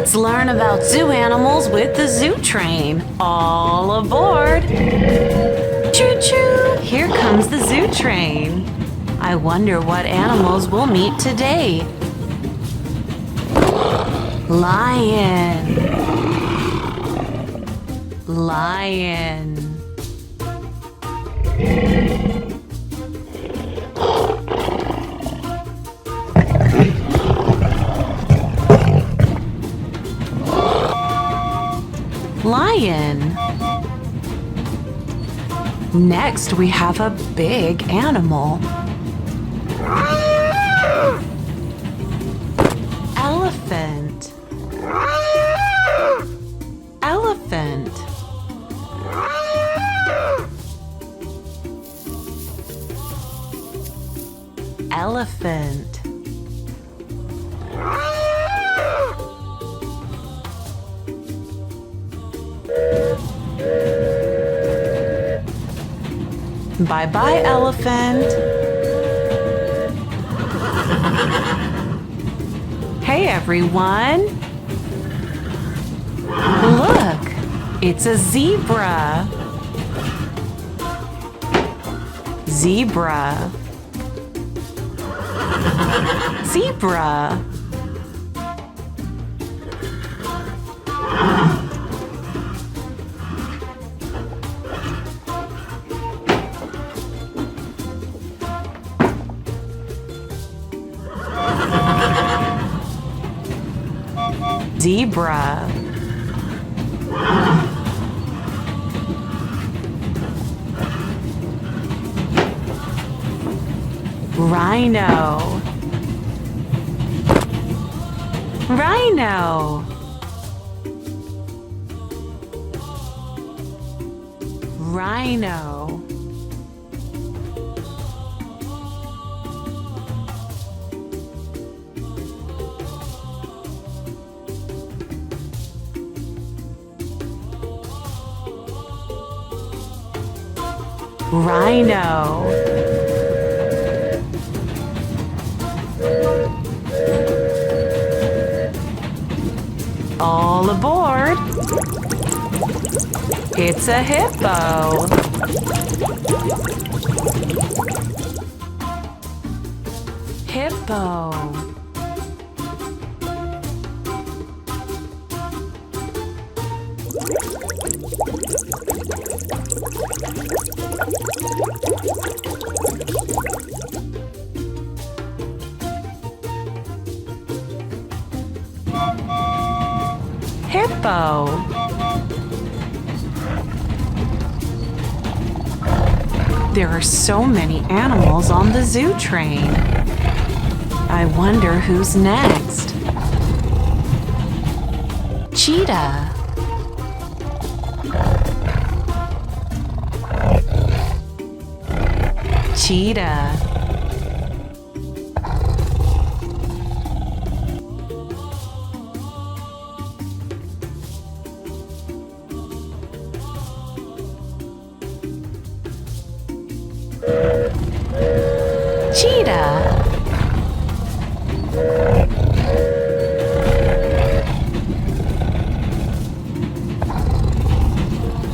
Let's learn about zoo animals with the zoo train. All aboard! Choo-choo! Here comes the zoo train. I wonder what animals we'll meet today. Lion. Lion. Lion. Next, we have a big animal. Elephant. Elephant. Elephant. Bye-bye, elephant. Hey, everyone. Look, it's a zebra. Zebra. Zebra. Zebra. Rhino. Rhino. Rhino. Rhino. All aboard. It's a hippo. Hippo. Hippo. There are so many animals on the zoo train. I wonder who's next. Cheetah. Cheetah. Cheetah.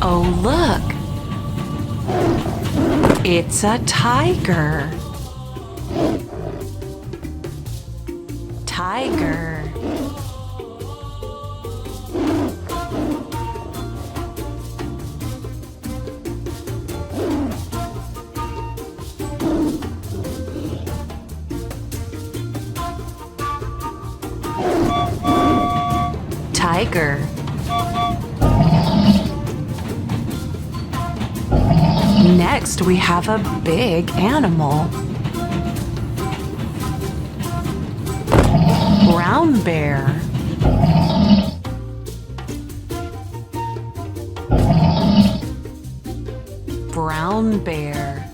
Oh, look. It's a tiger. Tiger. Tiger. Next, we have a big animal. Brown bear. Brown bear.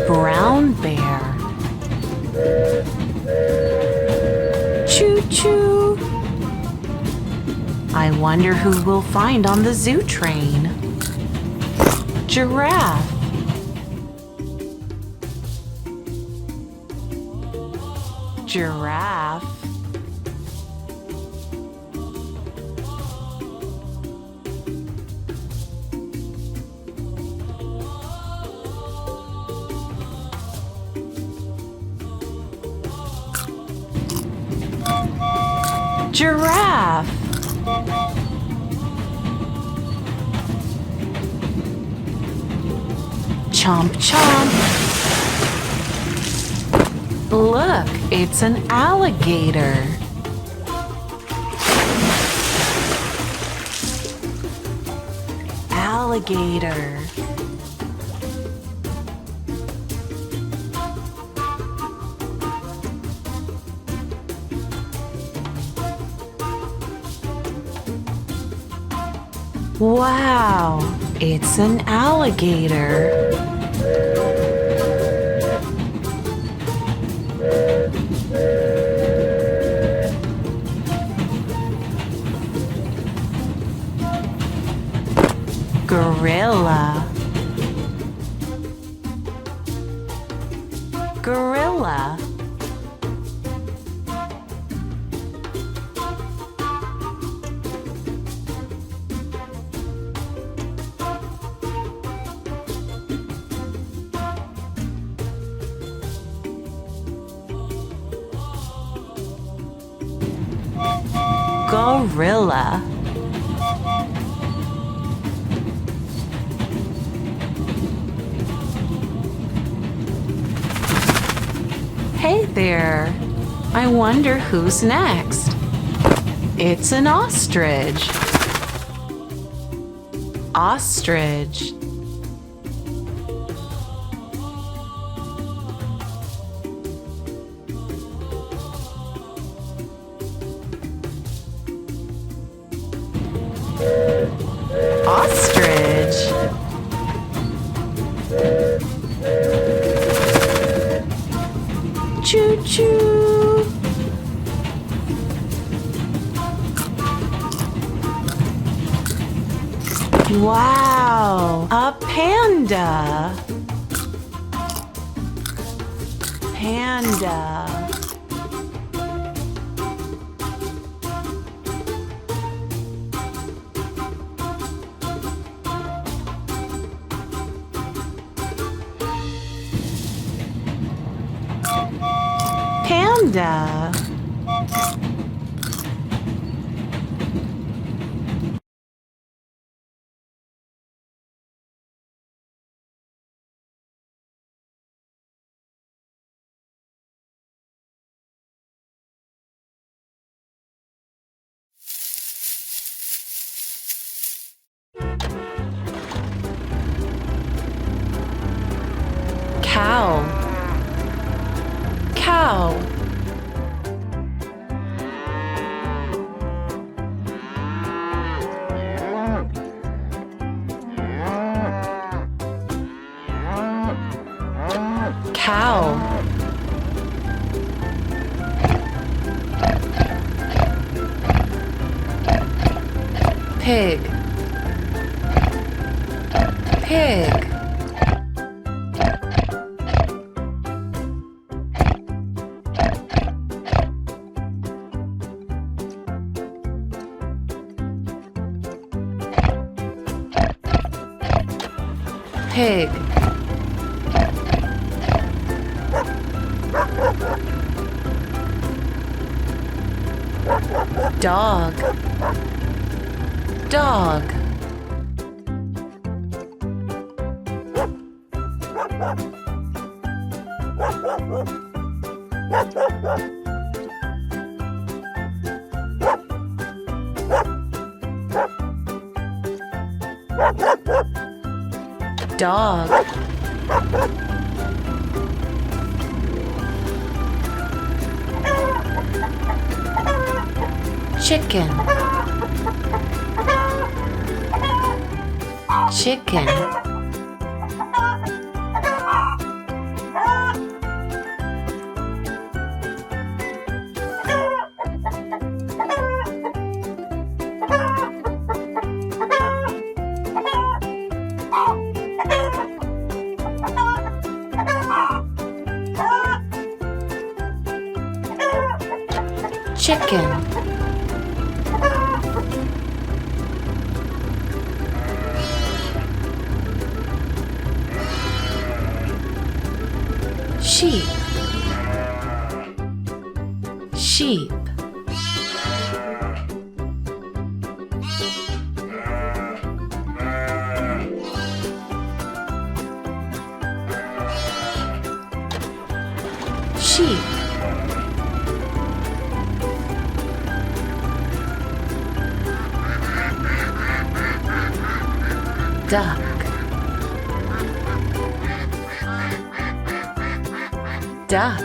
Brown bear. Choo-choo. I wonder who we'll find on the zoo train. Giraffe. Giraffe. Giraffe. Chomp chomp. Look, it's an alligator. Alligator. Wow, it's an alligator. Gorilla. Gorilla. Gorilla. Hey there! I wonder who's next. It's an ostrich. Ostrich. Ostrich. Choo-choo. Wow, a panda. Panda. Panda. Cow. Cow. Cow. Pig. Pig. Pig. Dog. Dog. Dog. Chicken. Chicken. chicken, sheep, sheep, sheep, duck, duck,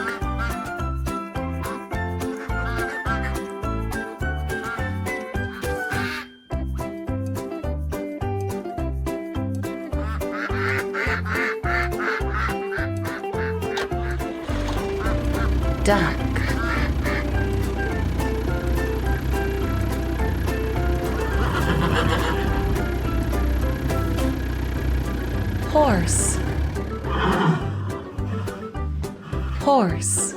duck, horse, horse,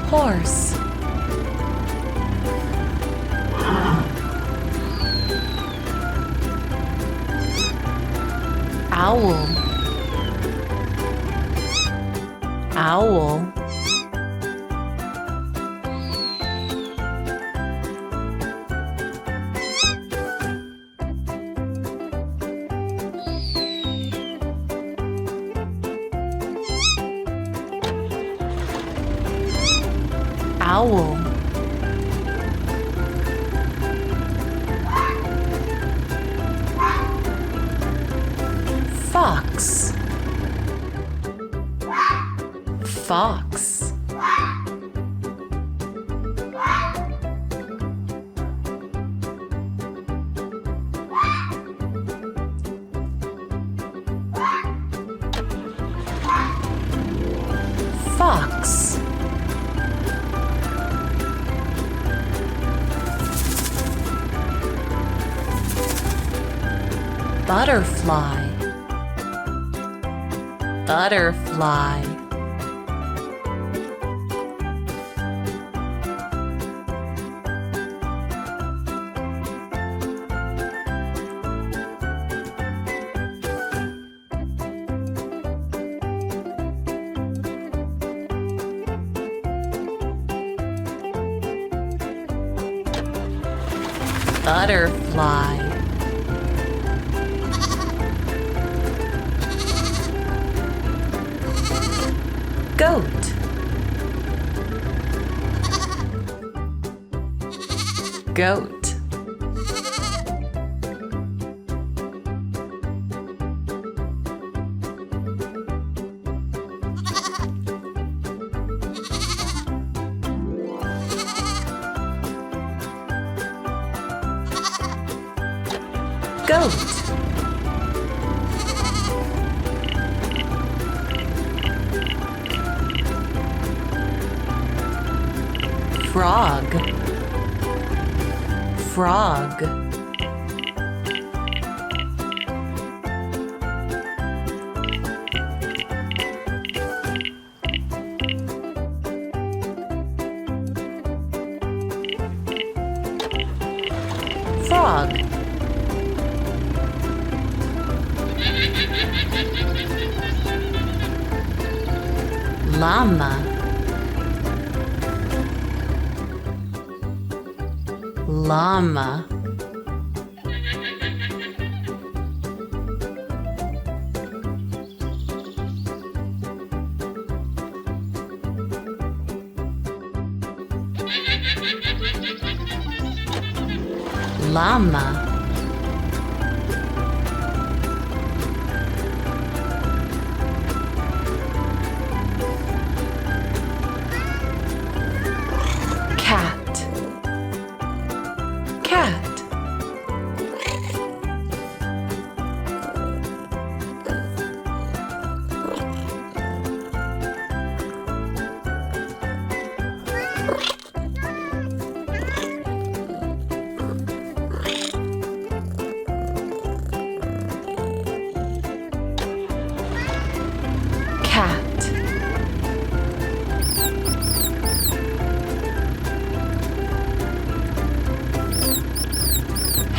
horse, owl, owl, owl, fox, fox, fox, butterfly, butterfly, butterfly, goat, goat, goat, frog, frog, frog, llama, llama, llama, cat, cat,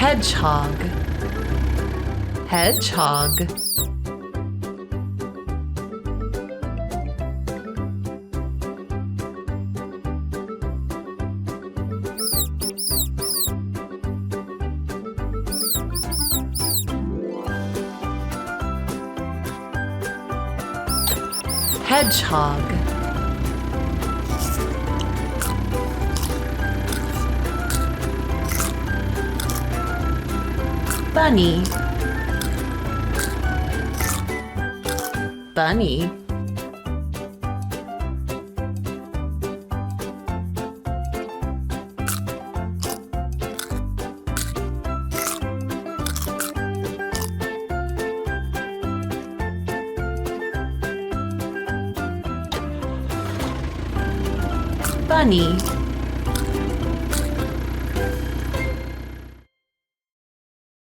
Hedgehog. Hedgehog. Hedgehog. Bunny. Bunny. Bunny.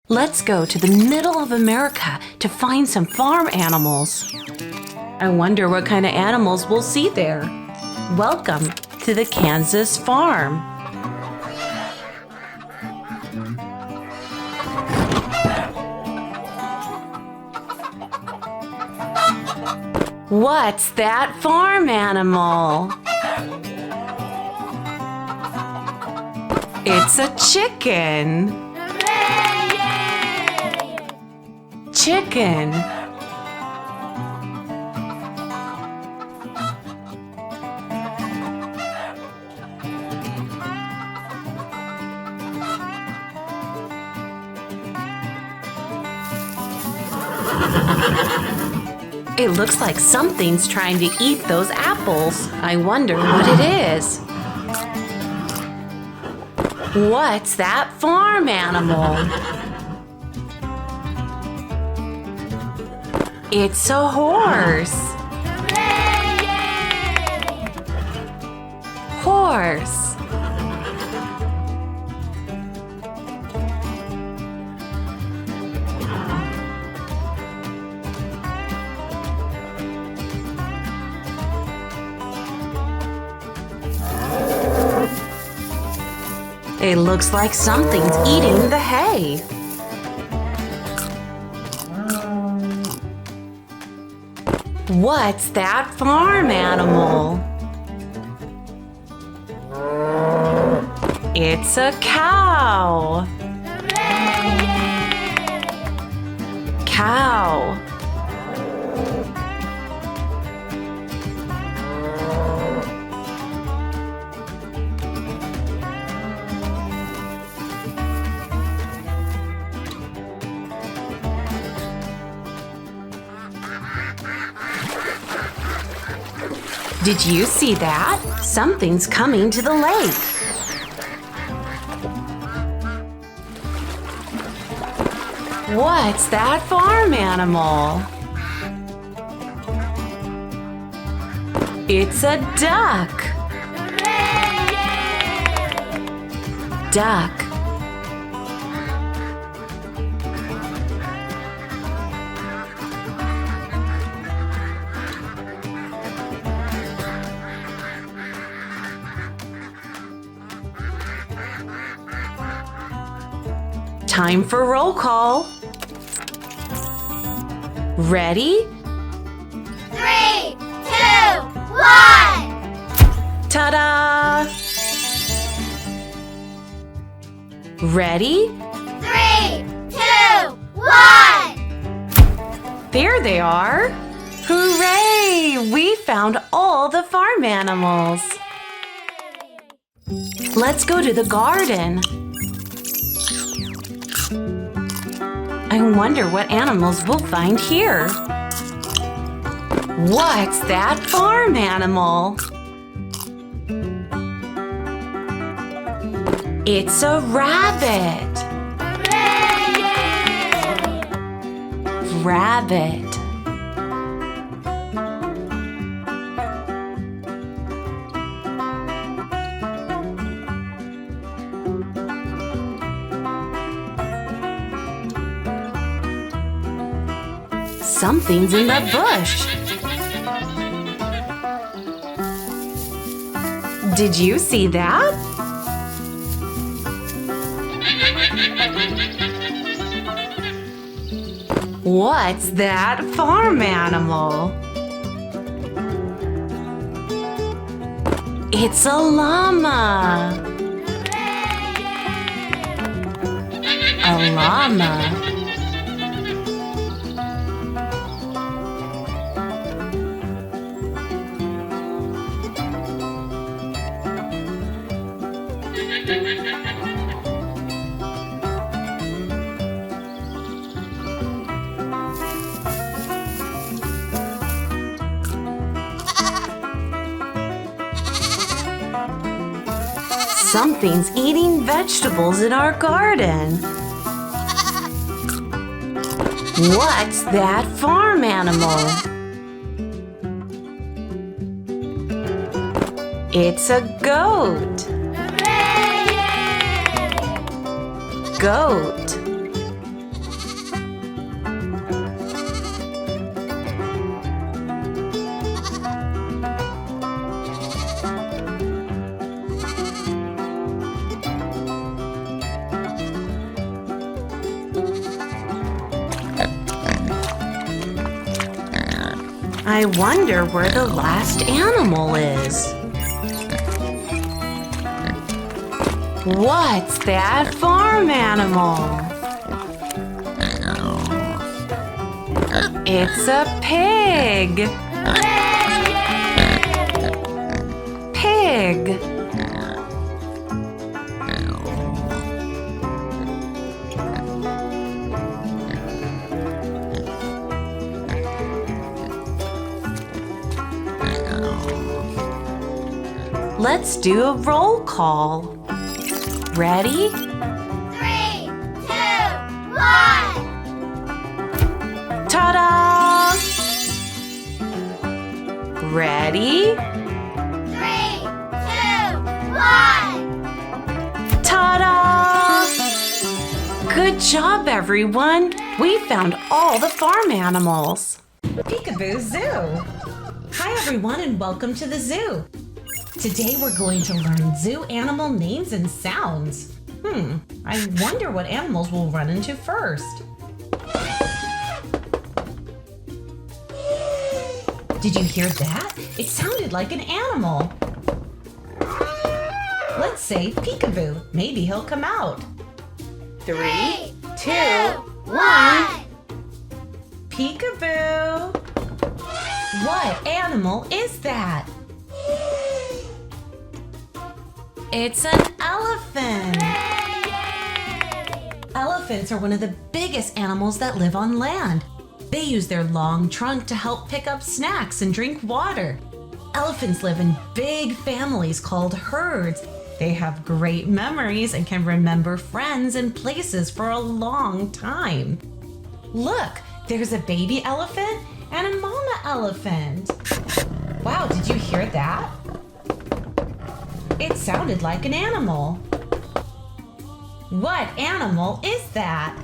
Let's go to the middle of America to find some farm animals. I wonder what kind of animals we'll see there. Welcome to the Kansas farm. What's that farm animal? It's a chicken. Chicken. It looks like something's trying to eat those apples. I wonder what it is. What's that farm animal? It's a horse. Horse. It looks like something's eating the hay. What's that farm animal? It's a cow. Cow. Did you see that? Something's coming to the lake. What's that farm animal? It's a duck. Duck. Time for roll call. Ready? 3, 2, 1. Ta-da! Ready? 3, 2, 1. There they are! Hooray! We found all the farm animals. Let's go to the garden. I wonder what animals we'll find here. What's that farm animal? It's a rabbit. Rabbit. Something's in the bush. Did you see that? What's that farm animal? It's a llama. A llama. Something's eating vegetables in our garden. What's that farm animal? It's a goat. Goat. I wonder where the last animal is. What's that farm animal? It's a pig. Pig. Let's do a roll call. Ready? 3, 2, 1. Ta-da! Ready? 3, 2, 1. Ta-da! Good job, everyone! We found all the farm animals. Peekaboo Zoo! Hi, everyone, and welcome to the zoo. Today we're going to learn zoo animal names and sounds. I wonder what animals we'll run into first. Did you hear that? It sounded like an animal. Let's say Peekaboo. Maybe he'll come out. 3, 2, 1. Peekaboo! What animal is that? It's an elephant. Elephants are one of the biggest animals that live on land. They use their long trunk to help pick up snacks and drink water. Elephants live in big families called herds. They have great memories and can remember friends and places for a long time. Look, there's a baby elephant and a mama elephant. Wow, did you hear that? It sounded like an animal. What animal is that?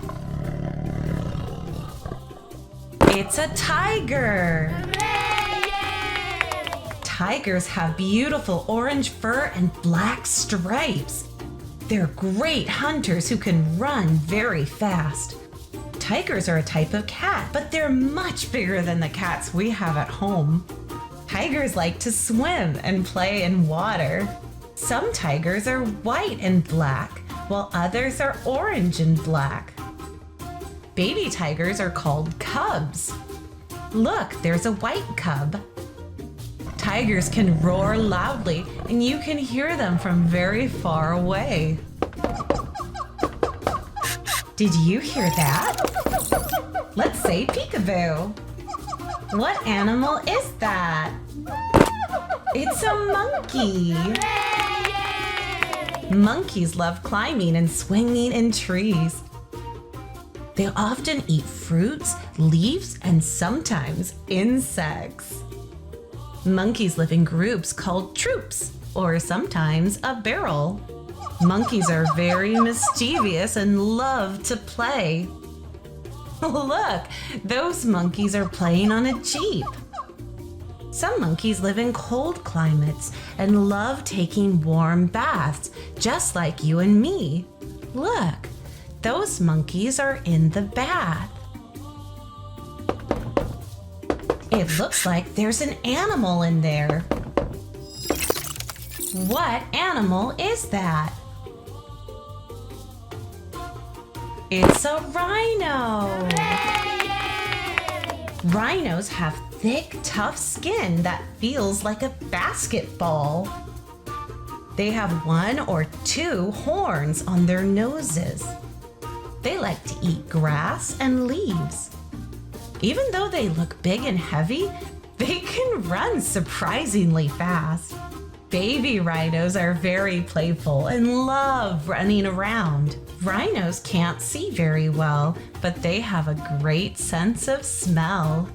It's a tiger. Tigers have beautiful orange fur and black stripes. They're great hunters who can run very fast. Tigers are a type of cat, but they're much bigger than the cats we have at home. Tigers like to swim and play in water. Some tigers are white and black, while others are orange and black. Baby tigers are called cubs. Look, there's a white cub. Tigers can roar loudly, and you can hear them from very far away. Did you hear that? Let's say Peekaboo. What animal is that? It's a monkey. Monkeys love climbing and swinging in trees. They often eat fruits, leaves, and sometimes insects. Monkeys live in groups called troops, or sometimes a barrel. Monkeys are very mischievous and love to play. Look, those monkeys are playing on a jeep. Some monkeys live in cold climates and love taking warm baths, just like you and me. Look, Those monkeys are in the bath. It looks like there's an animal in there. What animal is that? It's a rhino. Rhinos have thick, tough skin that feels like a basketball. They have 1 or 2 horns on their noses. They like to eat grass and leaves. Even though they look big and heavy, they can run surprisingly fast. Baby rhinos are very playful and love running around. Rhinos can't see very well, but they have a great sense of smell.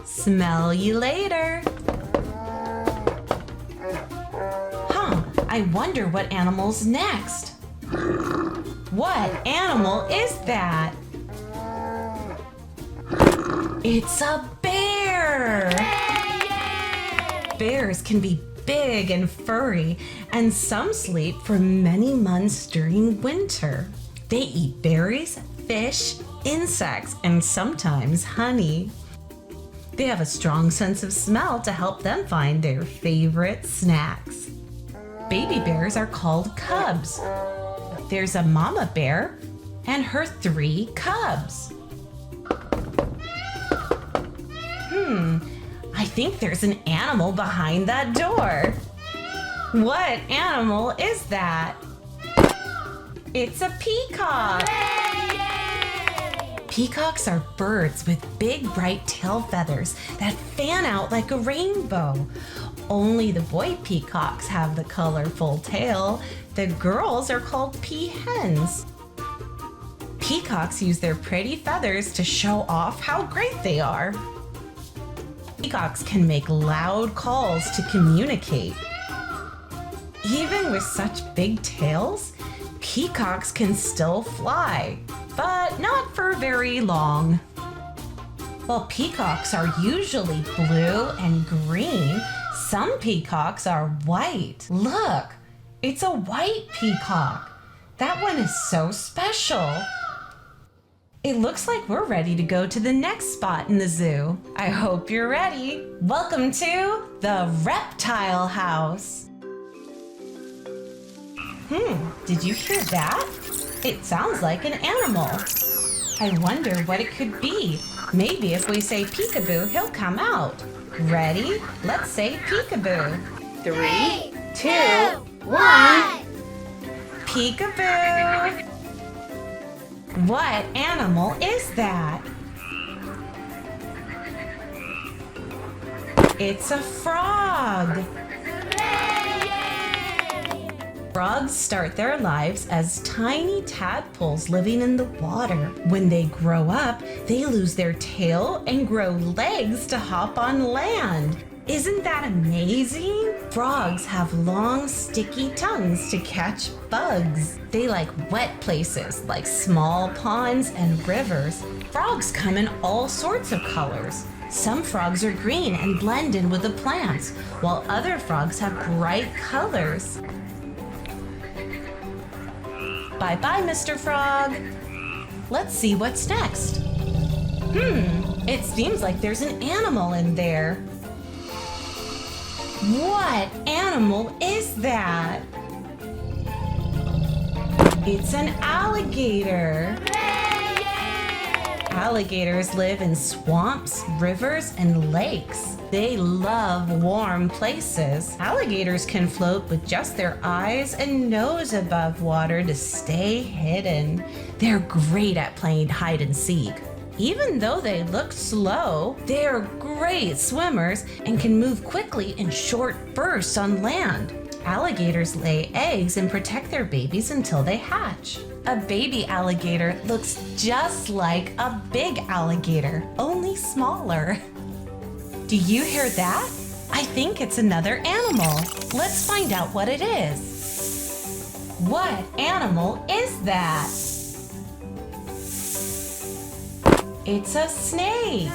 Smell you later. I wonder what animal's next. What animal is that? It's a bear! Bears can be big and furry, and some sleep for many months during winter. They eat berries, fish, insects, and sometimes honey. They have a strong sense of smell to help them find their favorite snacks. Baby bears are called cubs. There's a mama bear and her 3 cubs. I think there's an animal behind that door. What animal is that? It's a peacock. Peacocks are birds with big bright tail feathers that fan out like a rainbow. Only the boy peacocks have the colorful tail. The girls are called peahens. Peacocks use their pretty feathers to show off how great they are. Peacocks can make loud calls to communicate. Even with such big tails, peacocks can still fly, but not for very long. While peacocks are usually blue and green, some peacocks are white. Look, it's a white peacock. That one is so special. It looks like we're ready to go to the next spot in the zoo. I hope you're ready. Welcome to the reptile house. Did you hear that? It sounds like an animal. I wonder what it could be. Maybe if we say peekaboo, he'll come out. Ready? Let's say peekaboo. 3, 2, 1. Peekaboo! What animal is that? It's a frog. Frogs start their lives as tiny tadpoles living in the water. When they grow up, they lose their tail and grow legs to hop on land. Isn't that amazing? Frogs have long, sticky tongues to catch bugs. They like wet places like small ponds and rivers. Frogs come in all sorts of colors. Some frogs are green and blend in with the plants, while other frogs have bright colors. Bye-bye, Mr. Frog. Let's see what's next. It seems like there's an animal in there. What animal is that? It's an alligator. Alligators live in swamps, rivers, and lakes. They love warm places. Alligators can float with just their eyes and nose above water to stay hidden. They're great at playing hide and seek. Even though they look slow, they're great swimmers and can move quickly in short bursts on land. Alligators lay eggs and protect their babies until they hatch. A baby alligator looks just like a big alligator, only smaller. Do you hear that? I think it's another animal. Let's find out what it is. What animal is that? It's a snake.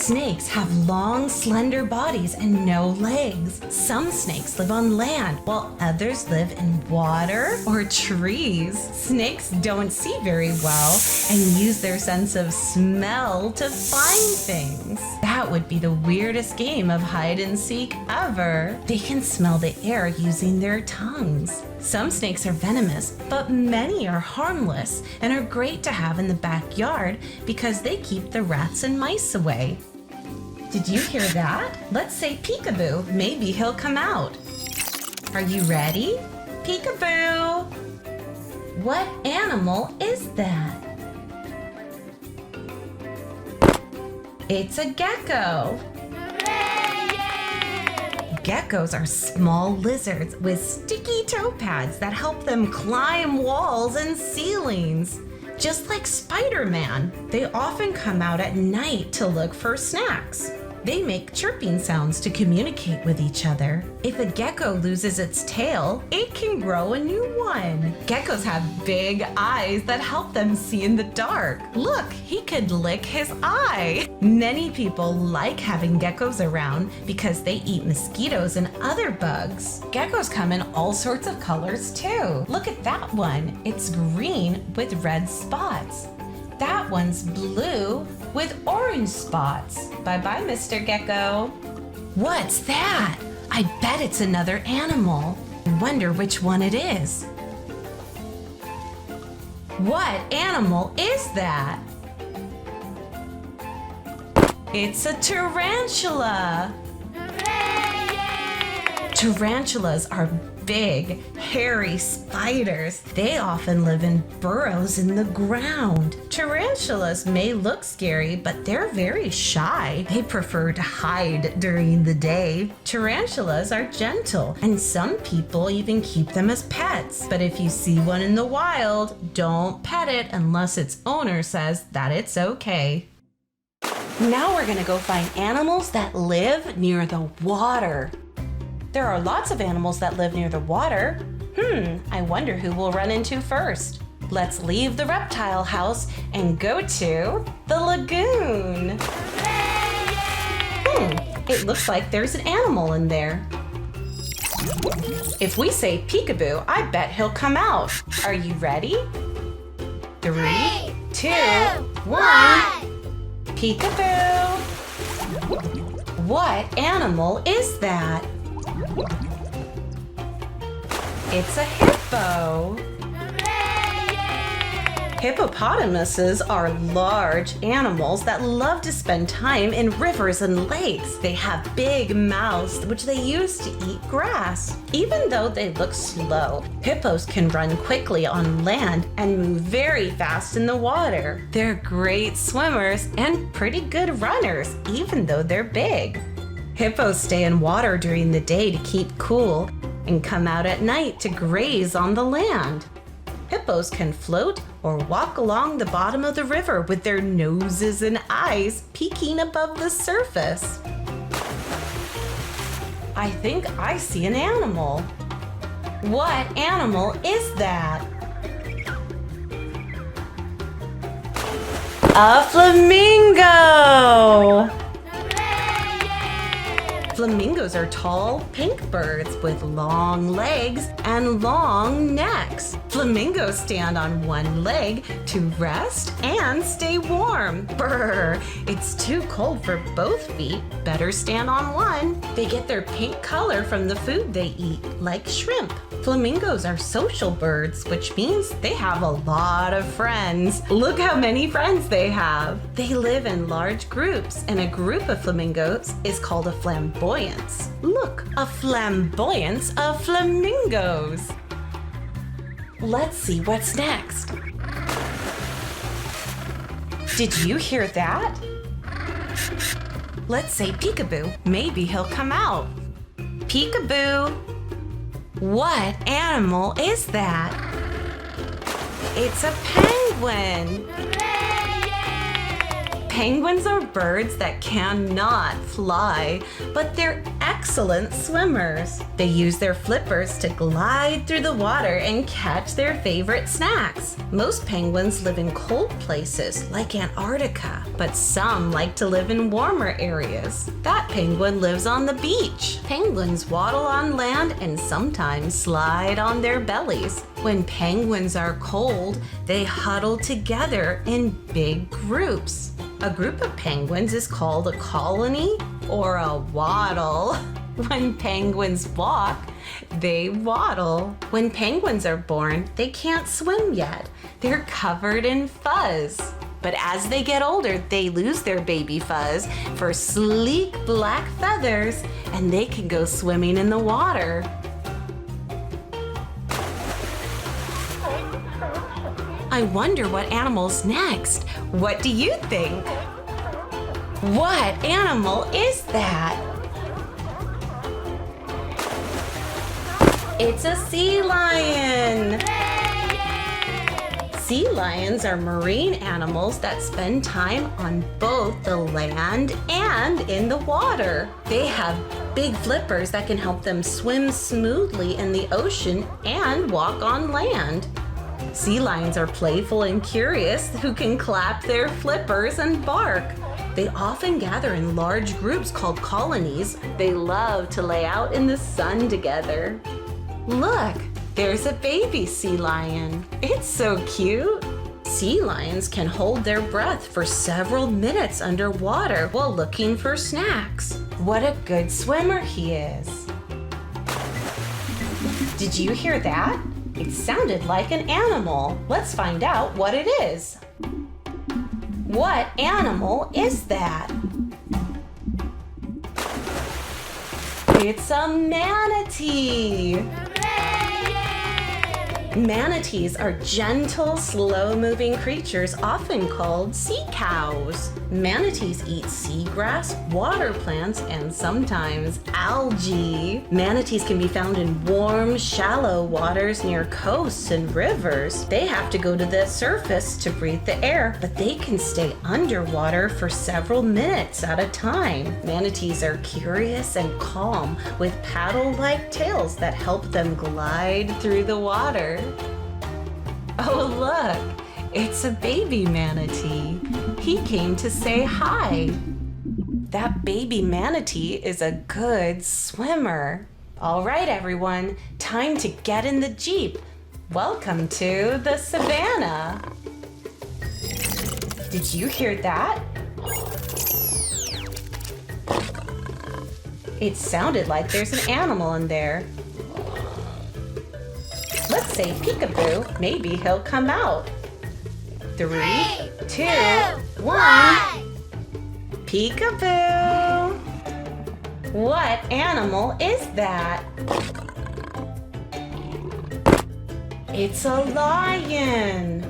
Snakes have long, slender bodies and no legs. Some snakes live on land, while others live in water or trees. Snakes don't see very well and use their sense of smell to find things. That would be the weirdest game of hide and seek ever. They can smell the air using their tongues. Some snakes are venomous, but many are harmless and are great to have in the backyard because they keep the rats and mice away. Did you hear that? Let's say Peekaboo. Maybe he'll come out. Are you ready? Peekaboo! What animal is that? It's a gecko. Geckos are small lizards with sticky toe pads that help them climb walls and ceilings. Just like Spider-Man, they often come out at night to look for snacks. They make chirping sounds to communicate with each other. If a gecko loses its tail, it can grow a new one. Geckos have big eyes that help them see in the dark. Look, he could lick his eye. Many people like having geckos around because they eat mosquitoes and other bugs. Geckos come in all sorts of colors too. Look at that one. It's green with red spots. That one's blue with orange spots. Bye-bye, Mr. Gecko. What's that? I bet it's another animal. I wonder which one it is. What animal is that? It's a tarantula. Tarantulas are big, hairy spiders. They often live in burrows in the ground. Tarantulas may look scary, but they're very shy. They prefer to hide during the day. Tarantulas are gentle, and some people even keep them as pets. But if you see one in the wild, don't pet it unless its owner says that it's okay. Now we're gonna go find animals that live near the water. There are lots of animals that live near the water. I wonder who we'll run into first. Let's leave the reptile house and go to the lagoon. It looks like there's an animal in there. If we say Peekaboo, I bet he'll come out. Are you ready? 3, 2, 1. Peekaboo! What animal is that? It's a hippo. Hippopotamuses are large animals that love to spend time in rivers and lakes. They have big mouths which they use to eat grass. Even though they look slow, hippos can run quickly on land and move very fast in the water. They're great swimmers and pretty good runners, even though they're big. Hippos stay in water during the day to keep cool and come out at night to graze on the land. Hippos can float or walk along the bottom of the river with their noses and eyes peeking above the surface. I think I see an animal. What animal is that? A flamingo! Flamingos are tall, pink birds with long legs and long necks. Flamingos stand on one leg to rest and stay warm. Brr, it's too cold for both feet. Better stand on one. They get their pink color from the food they eat, like shrimp. Flamingos are social birds, which means they have a lot of friends. Look how many friends they have. They live in large groups, and a group of flamingos is called a flamboyance. Look, a flamboyance of flamingos. Let's see what's next. Did you hear that? Let's say Peekaboo. Maybe he'll come out. Peekaboo! What animal is that? It's a penguin. Penguins are birds that cannot fly, but they're excellent excellent swimmers. They use their flippers to glide through the water and catch their favorite snacks. Most penguins live in cold places like Antarctica, but some like to live in warmer areas. That penguin lives on the beach. Penguins waddle on land and sometimes slide on their bellies. When penguins are cold, they huddle together in big groups. A group of penguins is called a colony or a waddle. When penguins walk, they waddle. When penguins are born, they can't swim yet. They're covered in fuzz. But as they get older, they lose their baby fuzz for sleek black feathers, and they can go swimming in the water. I wonder what animal's next. What do you think? What animal is that? It's a sea lion! Sea lions are marine animals that spend time on both the land and in the water. They have big flippers that can help them swim smoothly in the ocean and walk on land. Sea lions are playful and curious who can clap their flippers and bark. They often gather in large groups called colonies. They love to lay out in the sun together. Look, there's a baby sea lion. It's so cute. Sea lions can hold their breath for several minutes underwater while looking for snacks. What a good swimmer he is. Did you hear that? It sounded like an animal. Let's find out what it is. What animal is that? It's a manatee. Manatees are gentle, slow-moving creatures often called sea cows. Manatees eat seagrass, water plants, and sometimes algae. Manatees can be found in warm, shallow waters near coasts and rivers. They have to go to the surface to breathe the air, but they can stay underwater for several minutes at a time. Manatees are curious and calm, with paddle-like tails that help them glide through the water. Oh, look, it's a baby manatee. He came to say hi. That baby manatee is a good swimmer. All right, everyone, time to get in the Jeep. Welcome to the Savannah. Did you hear that? It sounded like there's an animal in there. Let's say Peekaboo. Maybe he'll come out. 3, 2, 1. Peekaboo! What animal is that? It's a lion.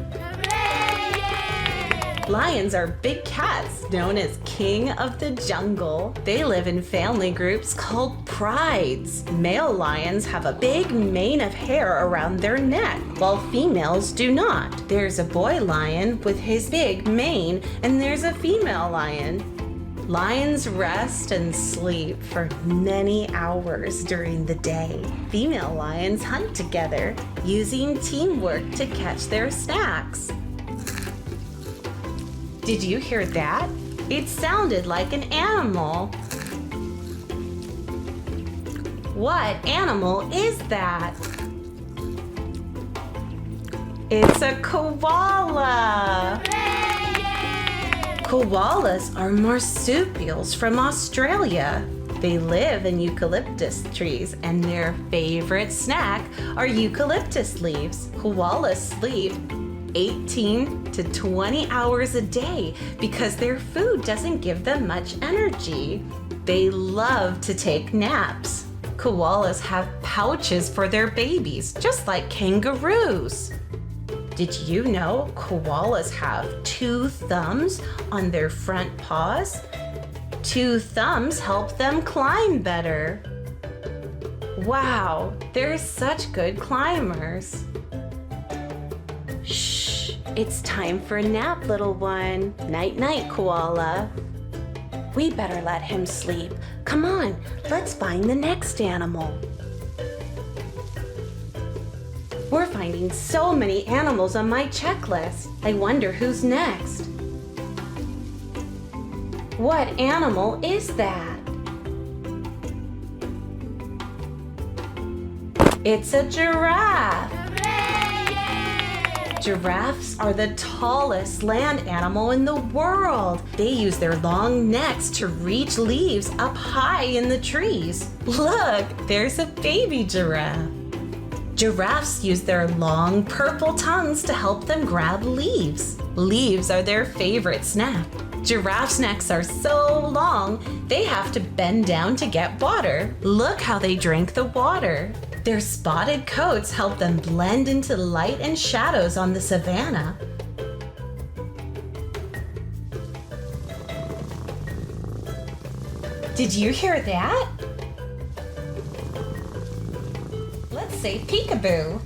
Lions are big cats known as king of the jungle. They live in family groups called prides. Male lions have a big mane of hair around their neck, while females do not. There's a boy lion with his big mane, and there's a female lion. Lions rest and sleep for many hours during the day. Female lions hunt together, using teamwork to catch their snacks. Did you hear that? It sounded like an animal. What animal is that? It's a koala. Koalas are marsupials from Australia. They live in eucalyptus trees, and their favorite snack are eucalyptus leaves. Koalas sleep 18 to 20 hours a day because their food doesn't give them much energy. They love to take naps. Koalas have pouches for their babies, just like kangaroos. Did you know koalas have 2 thumbs on their front paws? 2 thumbs help them climb better. Wow, they're such good climbers. Shh, it's time for a nap, little one. Night-night, koala. We better let him sleep. Come on, Let's find the next animal. We're finding so many animals on my checklist. I wonder who's next. What animal is that? It's a giraffe. Giraffes are the tallest land animal in the world. They use their long necks to reach leaves up high in the trees. Look, there's a baby giraffe. Giraffes use their long purple tongues to help them grab leaves. Leaves are their favorite snack. Giraffes' necks are so long, they have to bend down to get water. Look how they drink the water. Their spotted coats help them blend into light and shadows on the savannah. Did you hear that? Let's say peekaboo.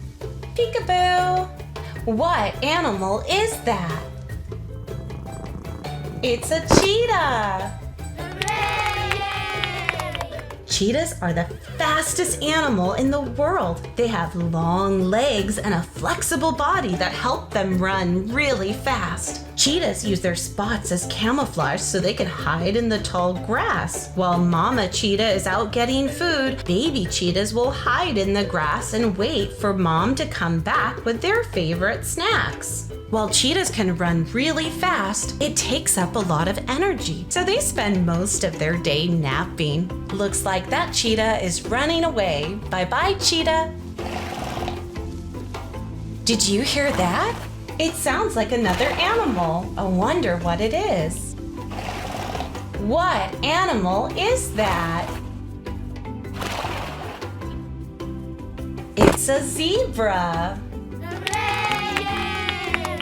Peekaboo! What animal is that? It's a cheetah! Cheetahs are the fastest animal in the world. They have long legs and a flexible body that help them run really fast. Cheetahs use their spots as camouflage so they can hide in the tall grass. While mama cheetah is out getting food, baby cheetahs will hide in the grass and wait for mom to come back with their favorite snacks. While cheetahs can run really fast, it takes up a lot of energy, so they spend most of their day napping. Looks like that cheetah is running away. Bye-bye, cheetah. Did you hear that? It sounds like another animal. I wonder what it is. What animal is that? It's a zebra.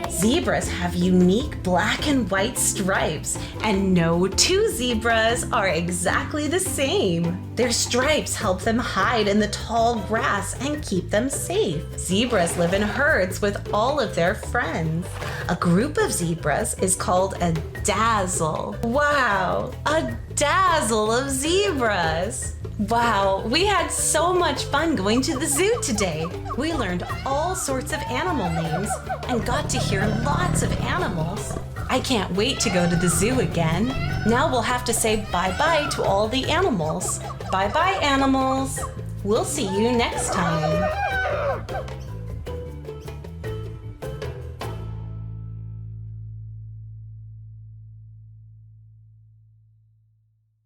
Zebras have unique black and white stripes, and no two zebras are exactly the same. Their stripes help them hide in the tall grass and keep them safe. Zebras live in herds with all of their friends. A group of zebras is called a dazzle. Wow, a dazzle of zebras. Wow, we had so much fun going to the zoo today. We learned all sorts of animal names and got to hear lots of animals. I can't wait to go to the zoo again. Now we'll have to say bye-bye to all the animals. Bye-bye, animals. We'll see you next time.